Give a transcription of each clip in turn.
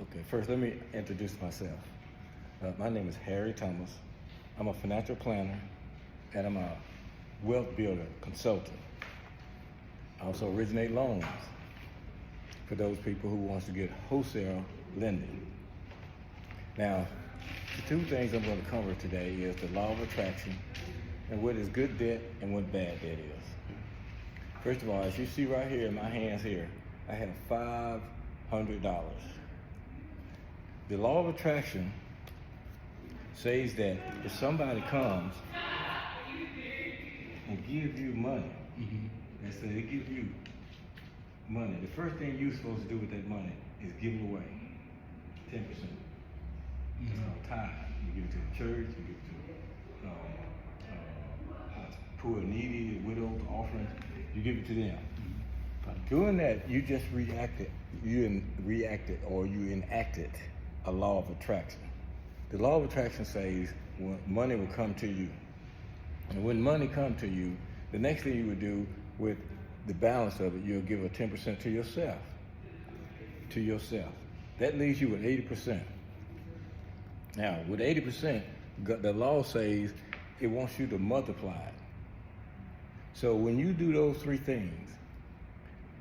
Okay, first let me introduce myself. My name is Harry Thomas. I'm a financial planner and I'm a wealth builder consultant. I also originate loans for those people who wants to get wholesale lending. Now, the two things I'm going to cover today is the law of attraction and what is good debt and what bad debt is. First of all, as you see right here in my hands here, I have $500. The law of attraction says that if somebody comes and gives you money, and say they give you money, the first thing you're supposed to do with that money is give it away, 10%. It's called tithe. You give it to the church, you give it to poor, needy, widows, offerings, you give it to them. By doing that, you just reacted or you enacted a law of attraction. The law of attraction says money will come to you. And when money comes to you, the next thing you would do with the balance of it, you'll give a 10% to yourself. That leaves you with 80%. Now, with 80%, the law says it wants you to multiply it. So when you do those three things,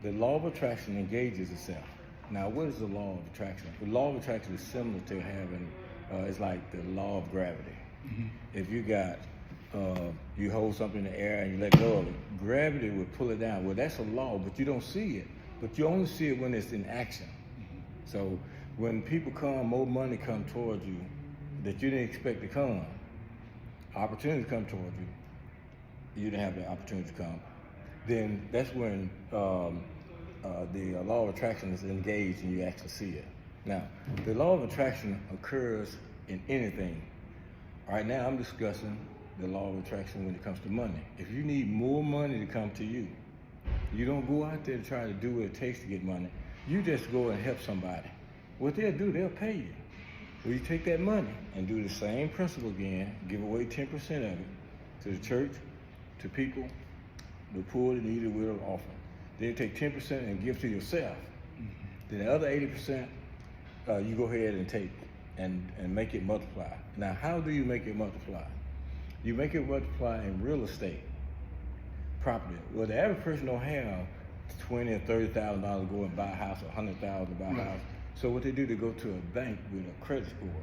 the law of attraction engages itself. Now, what is the law of attraction? The law of attraction is similar to having, it's like the law of gravity. If you got, you hold something in the air and you let go of it, gravity will pull it down. Well, that's a law, but you don't see it. But you only see it when it's in action. So when people come, more money come towards you that you didn't expect to come, opportunities come towards you, you didn't have the opportunity to come, then that's when the law of attraction is engaged and you actually see it. Now, the law of attraction occurs in anything. Right now, I'm discussing the law of attraction when it comes to money. If you need more money to come to you, you don't go out there to try to do what it takes to get money. You just go and help somebody. What they'll do, they'll pay you. Well, you take that money and do the same principle again, give away 10% of it to the church, to people, the poor, the needy, widow, offering. Then you take 10% and give to yourself. Then the other 80%, you go ahead and take and make it multiply. Now, how do you make it multiply? You make it multiply in real estate, property. Well, the average person don't have $20,000 or $30,000 to go and buy a house, or $100,000 to buy a house. So what they do, they go to a bank with a credit score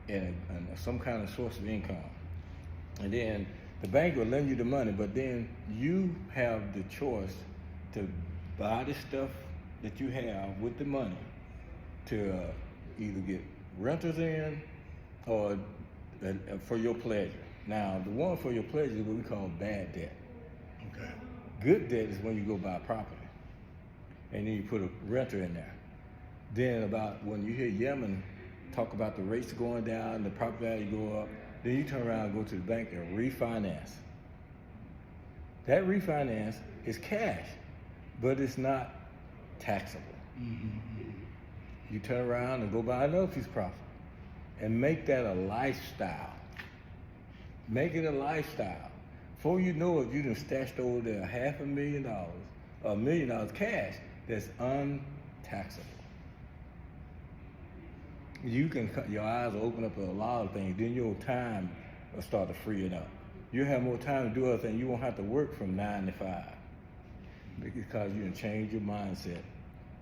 and some kind of source of income. And then the bank will lend you the money, but then you have the choice to buy the stuff that you have with the money to either get renters in or for your pleasure. Now, the one for your pleasure is what we call bad debt. Okay. Good debt is when you go buy property and then you put a renter in there. Then about when you hear Yemen talk about the rates going down, the property value go up, then you turn around and go to the bank and refinance. That refinance is cash, but it's not taxable. You turn around and go buy another piece of property and make that a lifestyle. Make it a lifestyle. Before you know it, you done stashed over there $500,000, $1 million cash that's untaxable. You can your eyes will open up to a lot of things. Then your time will start to free it up. You'll have more time to do other things. You won't have to work from 9 to 5 because you can change your mindset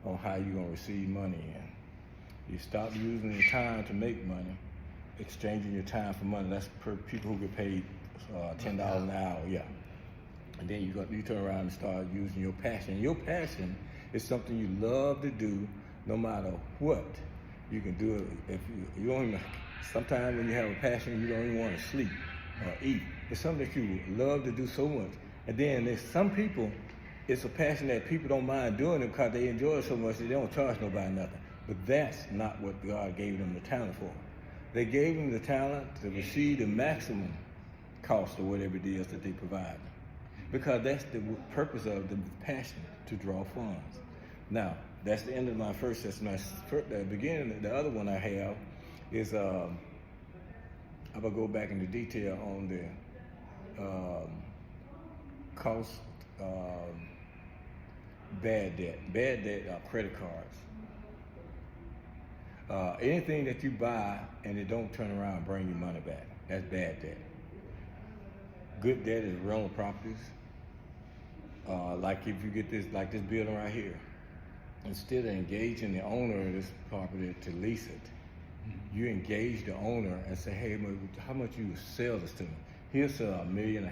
on how you're gonna receive money in. You stop using your time to make money, exchanging your time for money. That's per people who get paid $10 an hour, yeah. And then you turn around and start using your passion. Your passion is something you love to do, no matter what. You can do it if you don't even. Sometimes when you have a passion, you don't even want to sleep or eat. It's something that you love to do so much. And then there's some people, it's a passion that people don't mind doing it because they enjoy it so much that they don't charge nobody nothing. But that's not what God gave them the talent for. They gave them the talent to receive the maximum cost of whatever it is that they provide. Because that's the purpose of the passion, to draw funds. Now, that's the end of my first session. The beginning, the other one I have is, I'm gonna go back into detail on the cost, bad debt. Bad debt are credit cards. Anything that you buy and it don't turn around and bring your money back, that's bad debt. Good debt is rental properties. Like if you get this, like this building right here, instead of engaging the owner of this property to lease it, you engage the owner and say, hey, how much you sell this to me? He'll sell $1.5 million,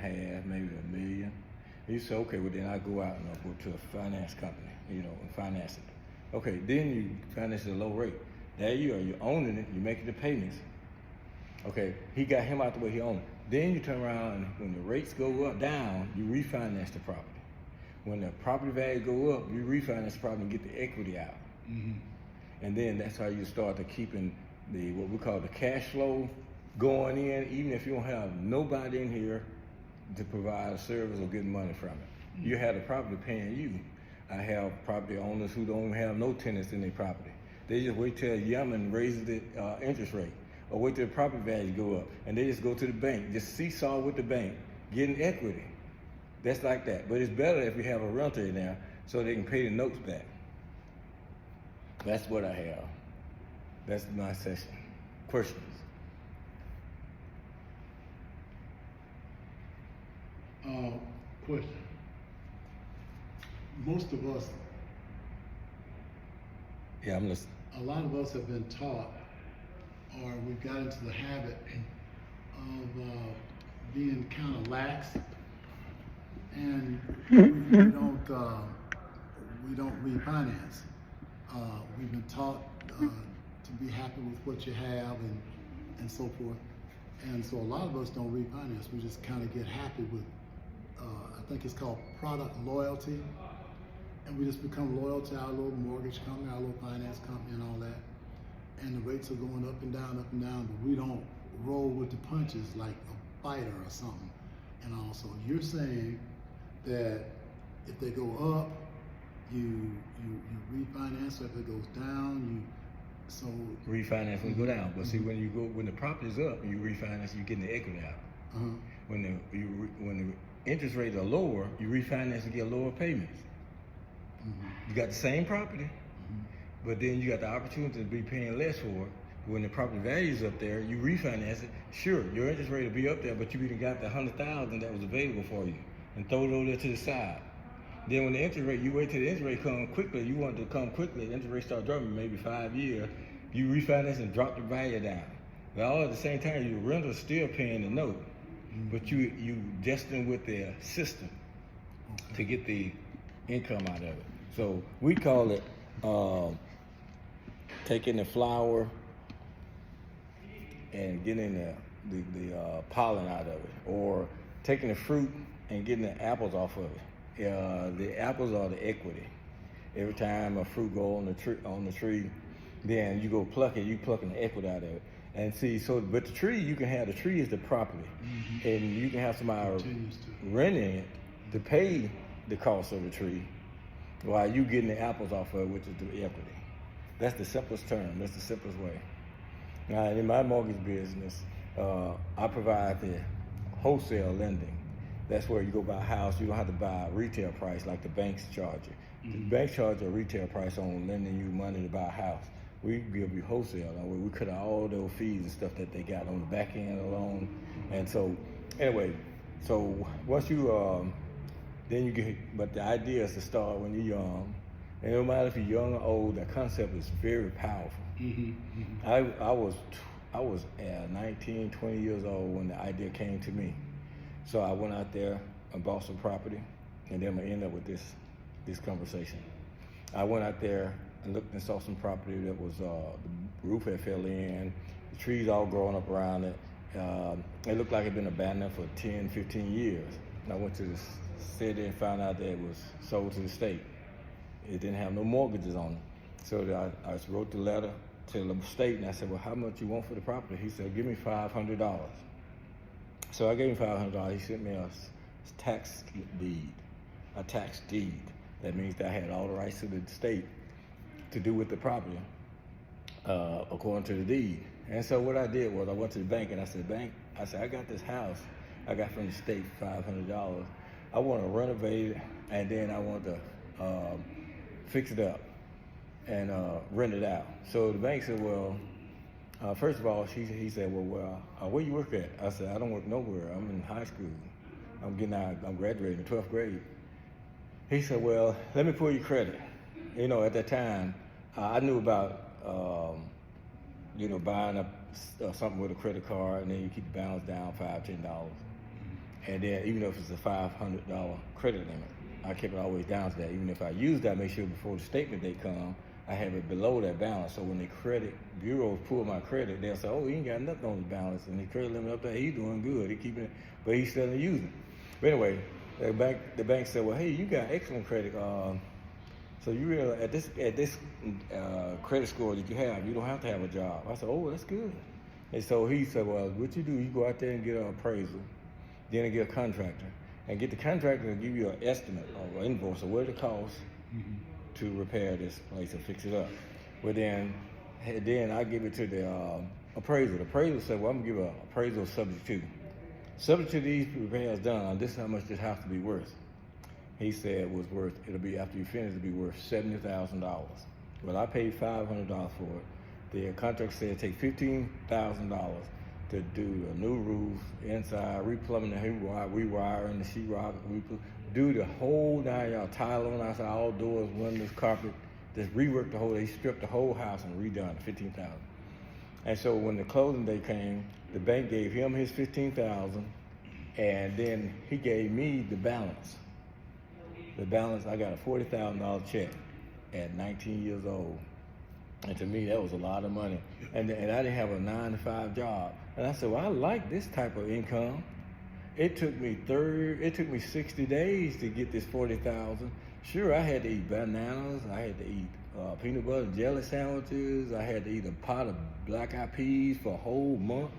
maybe $1 million. You say, okay, well then I go out and I'll go to a finance company, and finance it. Okay, then you finance at a low rate. There you are, you're owning it, you're making the payments. Okay, he got him out the way he owned it. Then you turn around and when the rates go up, down, you refinance the property. When the property value go up, you refinance the property and get the equity out. And then that's how you start to keeping what we call the cash flow going in, even if you don't have nobody in here to provide a service or get money from it. You have the property paying you. I have property owners who don't have no tenants in their property. They just wait till Yemen raises the interest rate or wait till the property values go up and they just go to the bank, just seesaw with the bank, getting equity. That's like that. But it's better if you have a renter in there so they can pay the notes back. That's what I have. That's my session. Questions? Question. Most of us, Yeah, I'm listening. a lot of us have been taught, or we've got into the habit of being kind of lax, and we don't refinance. We've been taught to be happy with what you have and so forth, and so a lot of us don't refinance. We just kind of get happy with, I think it's called product loyalty, and we just become loyal to our little mortgage company, our little finance company and all that, and the rates are going up and down, but we don't roll with the punches like a fighter or something. And also, you're saying that if they go up, you refinance, or if it goes down, so refinance when you go down. But see, when the property's up, you refinance, you're getting the equity out. When the interest rates are lower, you refinance and get lower payments. You got the same property, but then you got the opportunity to be paying less for it. When the property value is up there, you refinance it. Sure, your interest rate will be up there, but you even got the $100,000 that was available for you and throw it over there to the side. Then when the interest rate, you wait till the interest rate come quickly. You want it to come quickly. The interest rate start dropping, maybe 5 years. You refinance and drop the value down. But all at the same time, your renter's still paying the note, but you destined with the system to get the income out of it. So we call it taking the flower and getting the pollen out of it, or taking the fruit and getting the apples off of it. The apples are the equity. Every time a fruit go on the tree, then you go pluck it. You plucking the equity out of it. And see, but the tree, you can have the tree is the property, and you can have somebody renting it to pay the cost of the tree, while you getting the apples off of it, which is the equity. That's the simplest term. That's the simplest way. Now, in my mortgage business, I provide the wholesale lending. That's where you go buy a house. You don't have to buy a retail price like the banks charge you. The banks charge a retail price on lending you money to buy a house. We give you wholesale. We cut out all those fees and stuff that they got on the back end alone. And so, anyway, so once you, then you get, but the idea is to start when you're young. And no matter if you're young or old, that concept is very powerful. I was 19, 20 years old when the idea came to me. So I went out there and bought some property, and then I'm gonna end up with this conversation. I went out there and looked and saw some property that was, the roof had fell in, the trees all growing up around it. It looked like it had been abandoned for 10, 15 years. And I went to the city and found out that it was sold to the state. It didn't have no mortgages on it. So I wrote the letter to the state and I said, well, how much you want for the property? He said, give me $500. So I gave him $500. He sent me a tax deed. That means that I had all the rights to the state to do with the property, according to the deed. And so what I did was I went to the bank and I said, bank, I got this house I got from the state for $500. I want to renovate it and then I want to fix it up. and rent it out. So the bank said, well, first of all, he said, well, where you work at? I said, I don't work nowhere. I'm in high school. I'm getting out. I'm graduating in 12th grade. He said, well, let me pull your credit. You know, at that time, I knew about, you know, buying up something with a credit card, and then you keep the balance down $5, $10. And then even if it's a $500 credit limit, I kept it always down to that. Even if I use that, make sure before the statement day come, I have it below that balance. So when the credit bureaus pull my credit, they'll say, oh, he ain't got nothing on his balance, and the credit limit up there, he's doing good. He keeping it, but he's still using it. But anyway, the bank said, well, hey, you got excellent credit. So you realize at this credit score that you don't have to have a job. I said, oh, that's good. And so he said, well, what you do, you go out there and get an appraisal, then get a contractor, and get the contractor to give you an estimate or an invoice of what it costs to repair this place and fix it up. But then I give it to the appraiser. The appraiser said, well, I'm gonna give an appraisal subject to. Subject to these repairs done, this is how much this house to be worth. He said it was worth, it'll be, after you finish, it'll be worth $70,000. Well, I paid $500 for it. The contract said take $15,000 to do a new roof inside, replumbing the rewiring the sheetrock, do the whole 9 yard, tile on outside, all doors, windows, carpet, just rework the whole, they stripped the whole house and redone $15,000. And so when the closing day came, the bank gave him his $15,000, and then he gave me the balance. The balance, I got a $40,000 check at 19 years old. And to me, that was a lot of money. And I didn't have a 9-to-5 job. And I said, well, I like this type of income. It took me 60 days to get this $40,000. Sure, I had to eat bananas. I had to eat peanut butter and jelly sandwiches. I had to eat a pot of black-eyed peas for a whole month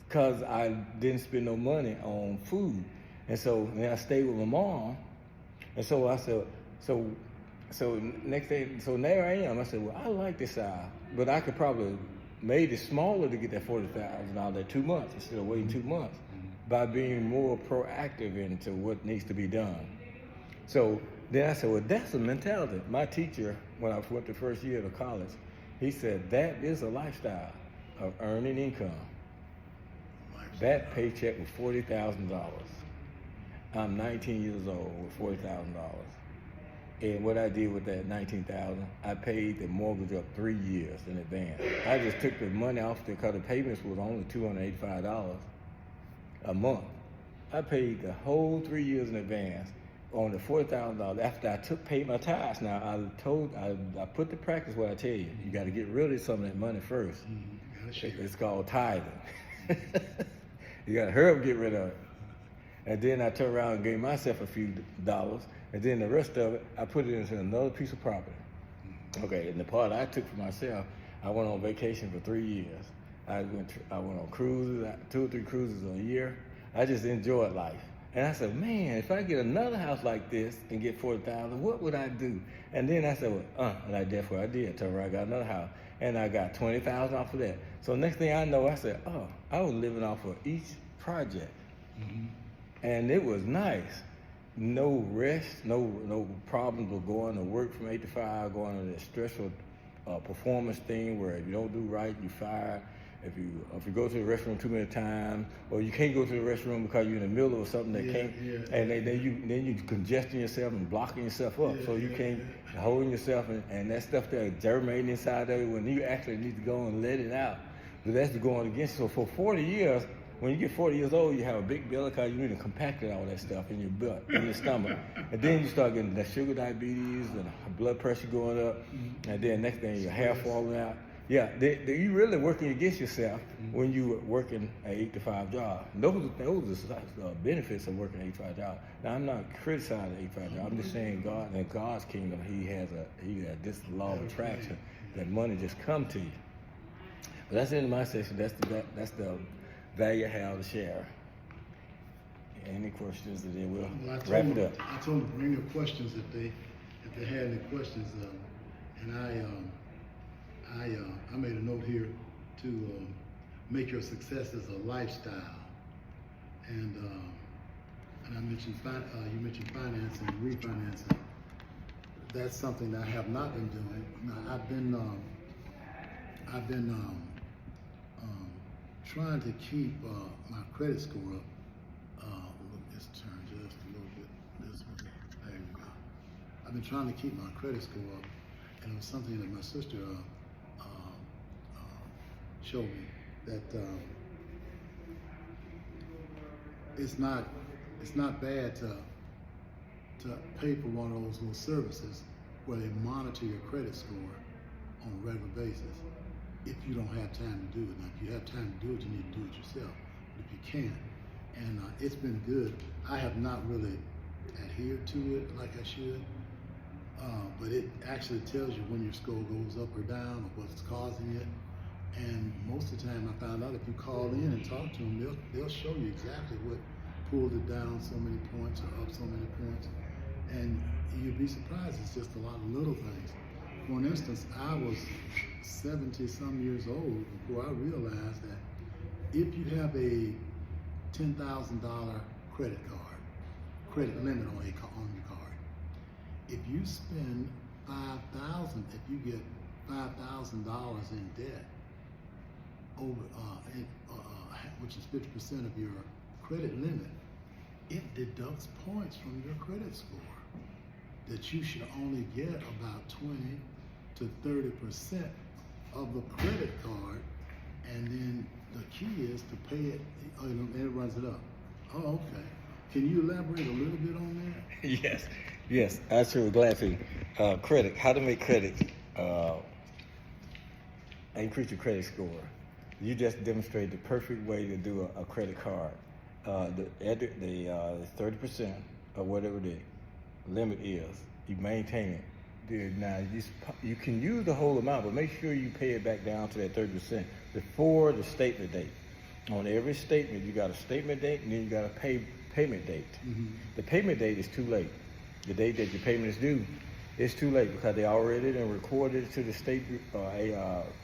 because I didn't spend no money on food. And so then I stayed with my mom. And so I said, so next day, so there I am. I said, well, I like this size, but I could probably made it smaller to get that $40,000 that 2 months instead of waiting 2 months by being more proactive into what needs to be done. So then I said, well, that's a mentality. My teacher, when I went the first year of college, he said, that is a lifestyle of earning income. That paycheck was $40,000. I'm 19 years old with $40,000. And what I did with that $19,000, I paid the mortgage up 3 years in advance. I just took the money off because the payments was only $285 a month. I paid the whole 3 years in advance on the $40,000 after I paid my tithes. Now I put the practice what I tell you. You got to get rid of some of that money first. It's called tithing. You got to hurry up, get rid of it. And then I turned around and gave myself a few dollars. And then the rest of it, I put it into another piece of property. Okay, and the part I took for myself, I went on vacation for 3 years. I went on cruises, 2 or 3 cruises a year. I just enjoyed life. And I said, man, if I get another house like this and get $40,000, what would I do? And then I said, well, and that's what I did. Turned around, I got another house. And I got $20,000 off of that. So next thing I know, I said, oh, I was living off of each project. And it was nice. No rest, no problems with going to work from 8 to 5, going to that stressful performance thing where if you don't do right, you fired. If you go to the restroom too many times, or you can't go to the restroom because you're in the middle of something that and then you congesting yourself and blocking yourself up, so you can't hold yourself and that stuff that germinating inside of you when you actually need to go and let it out. But that's going against you. So for 40 years, when you get 40 years old, you have a big belly because you need to compact all that stuff in your butt, in your stomach. And then you start getting that sugar diabetes and blood pressure going up. And then next thing, your hair falling out. Yeah, you really working against yourself when you working an 8 to 5 job. Those are benefits of working an 8 to 5 job. Now, I'm not criticizing the 8 to 5 job. I'm just saying God, in God's kingdom, He has this law of attraction that money just come to you. But that's the end of my section. That's the value I have to share. Any questions, and then we'll wrap it up. I told them to bring up questions if they had any questions, and I made a note here to make your success as a lifestyle, and I mentioned you mentioned financing and refinancing. that's something that I have not been doing. Now, I've been trying to keep my credit score up. Look, this turn just a little bit this way. There you go. I've been trying to keep my credit score up, and it was something that my sister showed me that it's not bad to pay for one of those little services where they monitor your credit score on a regular basis if you don't have time to do it. Now, if you have time to do it, you need to do it yourself. But if you can't, and it's been good. I have not really adhered to it like I should, but it actually tells you when your score goes up or down or what's causing it. And most of the time I found out if you call in and talk to them, they'll show you exactly what pulled it down so many points or up so many points. And you'd be surprised, it's just a lot of little things. For instance, I was 70 some years old before I realized that if you have a $10,000 credit limit on your card, if you spend if you get $5,000 in debt, over which is 50% of your credit limit, it deducts points from your credit score that you should only get about 20 to 30% of the credit card, and then the key is to pay it, and it runs it up. Oh, okay. Can you elaborate a little bit on that? Yes, I'm sure glad to. Credit, how to make credit, increase your credit score. You just demonstrated the perfect way to do a credit card. The 30% of whatever the limit is, you maintain it. Now you can use the whole amount, but make sure you pay it back down to that 30% before the statement date. On every statement, you got a statement date and then you got a payment date. Mm-hmm. The payment date is too late. The date that your payment is due, it's too late because they already done recorded it to the state,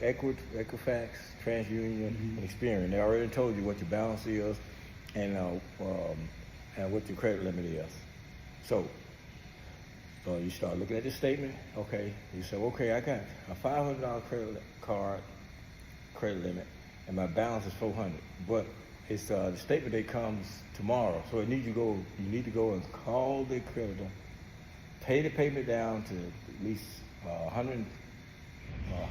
Equifax, TransUnion, mm-hmm. and Experian. They already told you what your balance is and what your credit limit is. So you start looking at the statement. Okay, you say, okay, I got a $500 credit limit, and my balance is $400. But it's the statement date comes tomorrow, so you need to go and call the creditor, pay the payment down to at least $125,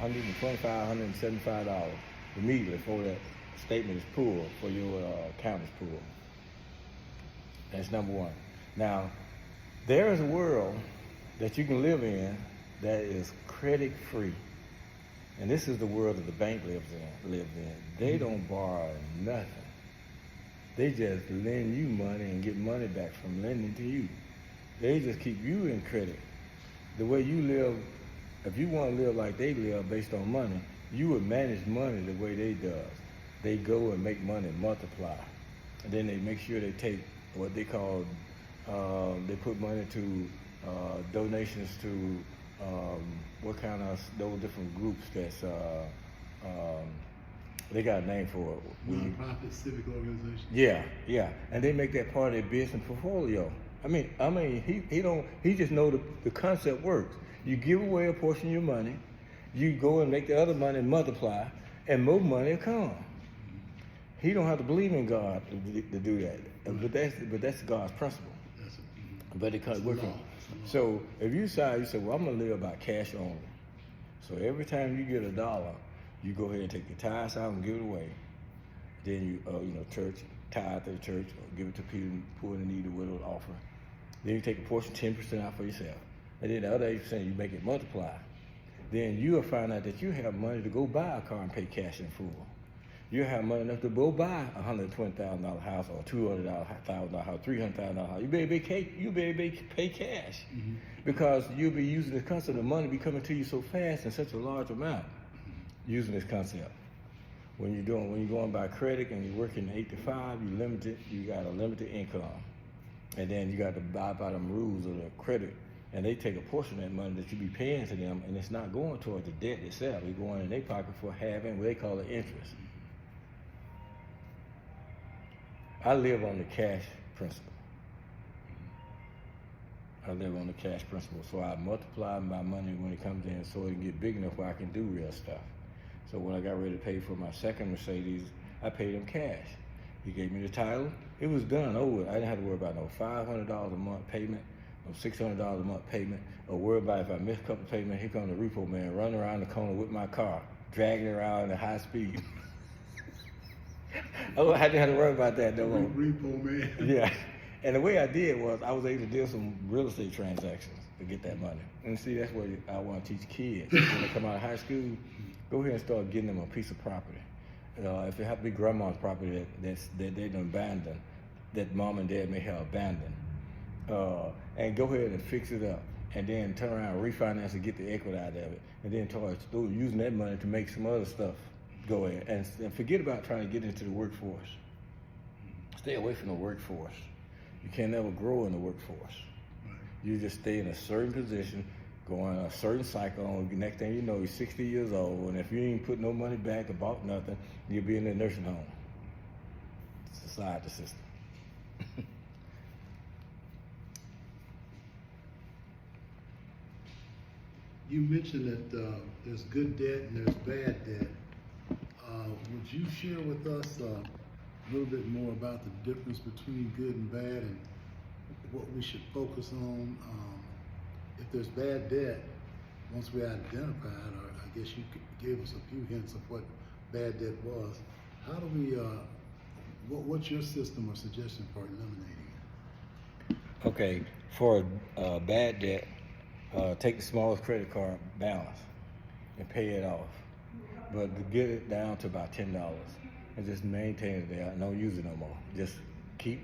$175 immediately before that statement is pulled, for your account is pulled. That's number one. Now, there is a world that you can live in that is credit free. And this is the world that the bank lives in. They don't borrow nothing. They just lend you money and get money back from lending to you. They just keep you in credit. The way you live, if you want to live like they live based on money, you would manage money the way they does. They go and make money multiply. And then they make sure they take what they call, they put money to donations to what kind of those different groups that's they got a name for it. Non-profit civic organization. Yeah, and they make that part of their business portfolio. I mean, he just know the concept works. You give away a portion of your money, you go and make the other money multiply, and more money will come. He don't have to believe in God to do that, but that's God's principle. But it comes working. So if you say, well, I'm gonna live by cash only. So every time you get $1, you go ahead and take the tithes out and give it away. Then you, church, tithe to the church, or give it to people poor and needy, widow, offer. Then you take a portion, 10% out for yourself. And then the other 8%, you make it multiply. Then you'll find out that you have money to go buy a car and pay cash in full. You have money enough to go buy a $120,000 house or $200,000 house, $300,000 house. You better pay cash, mm-hmm. because you'll be using this concept of money be coming to you so fast in such a large amount. Using this concept. When you're going by credit and you're working 8 to 5, you got a limited income. And then you got to abide by them rules of the credit. And they take a portion of that money that you be paying to them, and it's not going towards the debt itself. It's going in their pocket for having what they call the interest. I live on the cash principle. I live on the cash principle. So I multiply my money when it comes in so it can get big enough where I can do real stuff. So when I got ready to pay for my second Mercedes, I paid him cash. He gave me the title. It was done over. I didn't have to worry about no $500 a month payment, no $600 a month payment, or worry about if I miss a couple payments, here comes the repo man running around the corner with my car, dragging it around at high speed. Oh, I didn't have to worry about that no more. Repo man. Yeah. And the way I did was I was able to do some real estate transactions to get that money. And see, that's what I want to teach kids. When they come out of high school, go ahead and start getting them a piece of property. If it have to be grandma's property that they done abandoned, that mom and dad may have abandoned, and go ahead and fix it up, and then turn around and refinance and get the equity out of it, and then start using that money to make some other stuff go ahead. And forget about trying to get into the workforce. Stay away from the workforce. You can never grow in the workforce. Right. You just stay in a certain position, go on a certain cycle, and next thing you know, you're 60 years old, and if you ain't put no money back or bought nothing, you'll be in a nursing home. It's a side system. You mentioned that there's good debt and there's bad debt. Would you share with us a little bit more about the difference between good and bad and what we should focus on? If there's bad debt, once we identified, or I guess you gave us a few hints of what bad debt was, how do we, what's your system or suggestion for eliminating it? Okay, for bad debt, take the smallest credit card balance and pay it off. But to get it down to about $10 and just maintain it there, don't use it no more. Just keep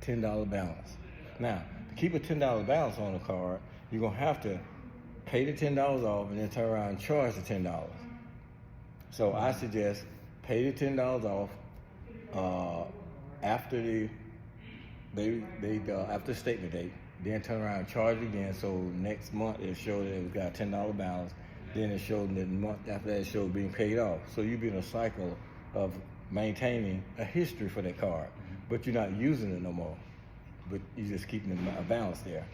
$10 balance. Now, to keep a $10 balance on the card, you're gonna have to pay the $10 off and then turn around and charge the $10. So I suggest pay the $10 off after after statement date, then turn around and charge it again. So next month it showed that it got a $10 balance. Then it showed that the month after that it showed being paid off. So you've been in a cycle of maintaining a history for that card, but you're not using it no more. But you're just keeping a balance there.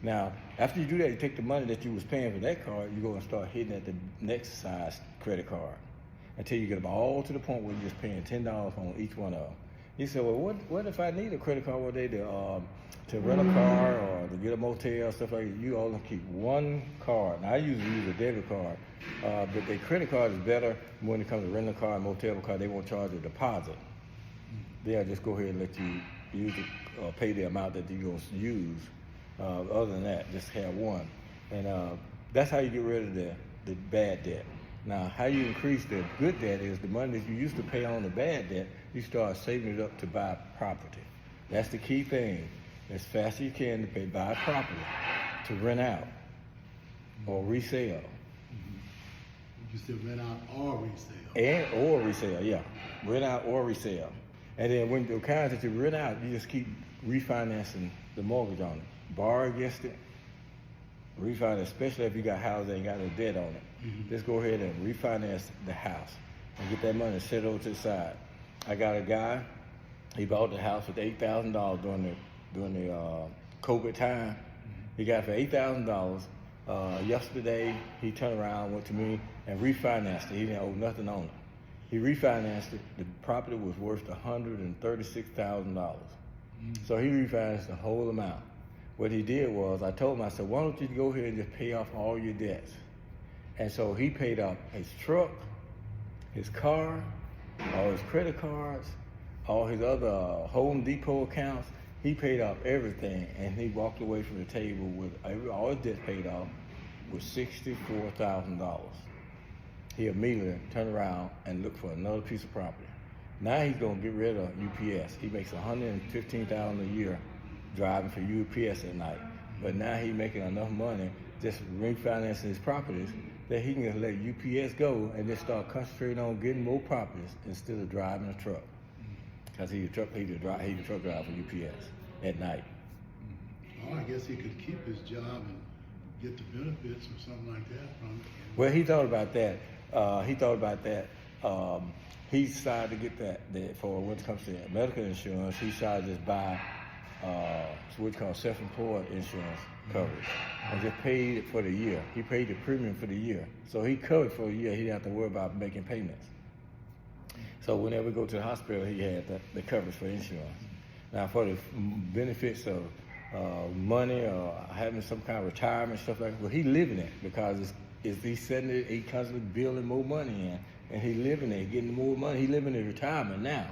Now, after you do that, you take the money that you was paying for that card, you go and start hitting at the next size credit card until you get them all to the point where you're just paying $10 on each one of them. You say, well, what if I need a credit card one day to rent a car or to get a motel, stuff like that? You only keep one card. Now, I usually use a debit card, but the credit card is better when it comes to renting a car and motel because they won't charge a deposit. They'll just go ahead and let you use it or pay the amount that you're going to use. Other than that, just have one. And that's how you get rid of the bad debt. Now, how you increase the good debt is the money that you used to pay on the bad debt, you start saving it up to buy property. That's the key thing. As fast as you can to buy property, to rent out or resell. You said rent out or resell. Or resell, yeah. Rent out or resell. And then when the kinds that you rent out, you just keep refinancing the mortgage on it. Borrow against it, refinance, especially if you got houses that ain't got no debt on it. Just go ahead and refinance the house and get that money set over to the side. I got a guy, he bought the house with $8,000 during the COVID time. He got it for $8,000. Yesterday, he turned around, went to me, and refinanced it. He didn't owe nothing on it. He refinanced it. The property was worth $136,000. So he refinanced the whole amount. What he did was, I told him, I said, why don't you go ahead and just pay off all your debts? And so he paid off his truck, his car, all his credit cards, all his other Home Depot accounts. He paid off everything, and he walked away from the table with all his debts paid off with $64,000. He immediately turned around and looked for another piece of property. Now he's gonna get rid of UPS. He makes $115,000 a year driving for UPS at night. But now he's making enough money just refinancing his properties that he can just let UPS go and just start concentrating on getting more properties instead of driving a truck. Because he's a truck driver for UPS at night. Or I guess he could keep his job and get the benefits or something like that from it. Well, he thought about that. He decided to get that for when it comes to medical insurance. He decided to just buy what's called self-employed insurance. coverage and just paid it for the year. He paid the premium for the year. So he covered for a year. He didn't have to worry about making payments. So whenever we go to the hospital, he had the coverage for insurance. Now for the benefits of money or having some kind of retirement, stuff like that, well, he living it because he's setting it, he constantly building more money in, and he living it, getting more money. He living in retirement now.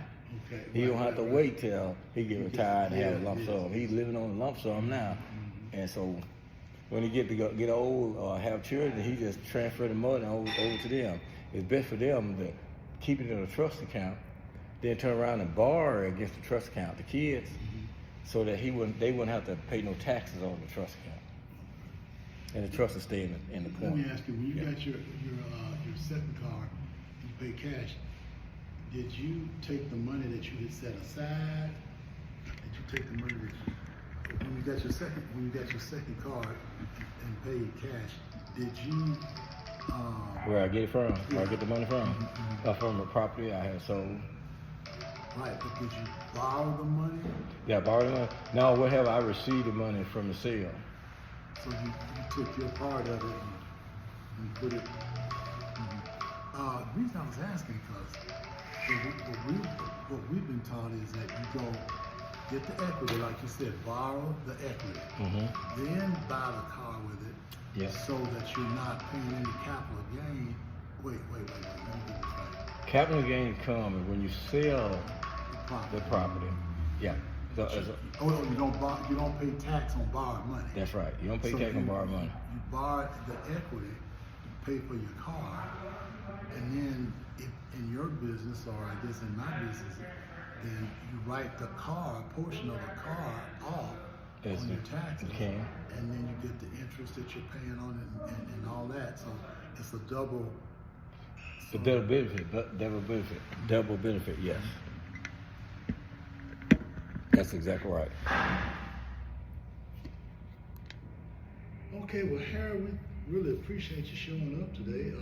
Okay. He don't have to wait till he get retired and have a lump Yeah, sum. He's living on a lump sum now, and so when he get old or have children, he just transfer the money over to them. It's best for them to keep it in a trust account, then turn around and borrow against the trust account, the kids, so that they wouldn't have to pay no taxes on the trust account, and the trust will stay in the Let point. me ask you, when you got your second car, you pay cash. Did you take the money that you had set aside? Did you take the money when you got your second card and paid cash? Did you? Where I get it from? Where I get the money from? From the property I had sold. Right, but did you borrow the money? Yeah, I borrowed the money. No, whatever, I received the money from the sale. So you took your part of it and put it. The reason I was asking because what we've been taught is that you go get the equity, like you said, borrow the equity, then buy the car with it, so that you're not paying any capital gain. Wait, let me get this right. Capital gains come when you sell the property. Yeah. So, you don't pay tax on borrowed money. that's right. You don't pay tax on borrowed money. You borrowed the equity to pay for your car, and then if in your business, or I guess in my business, then you write the car, a portion of the car off on your taxes, and then you get the interest that you're paying on it and all that. So it's a double. The double benefit, yes. That's exactly right. Okay, well, Harry, we really appreciate you showing up today.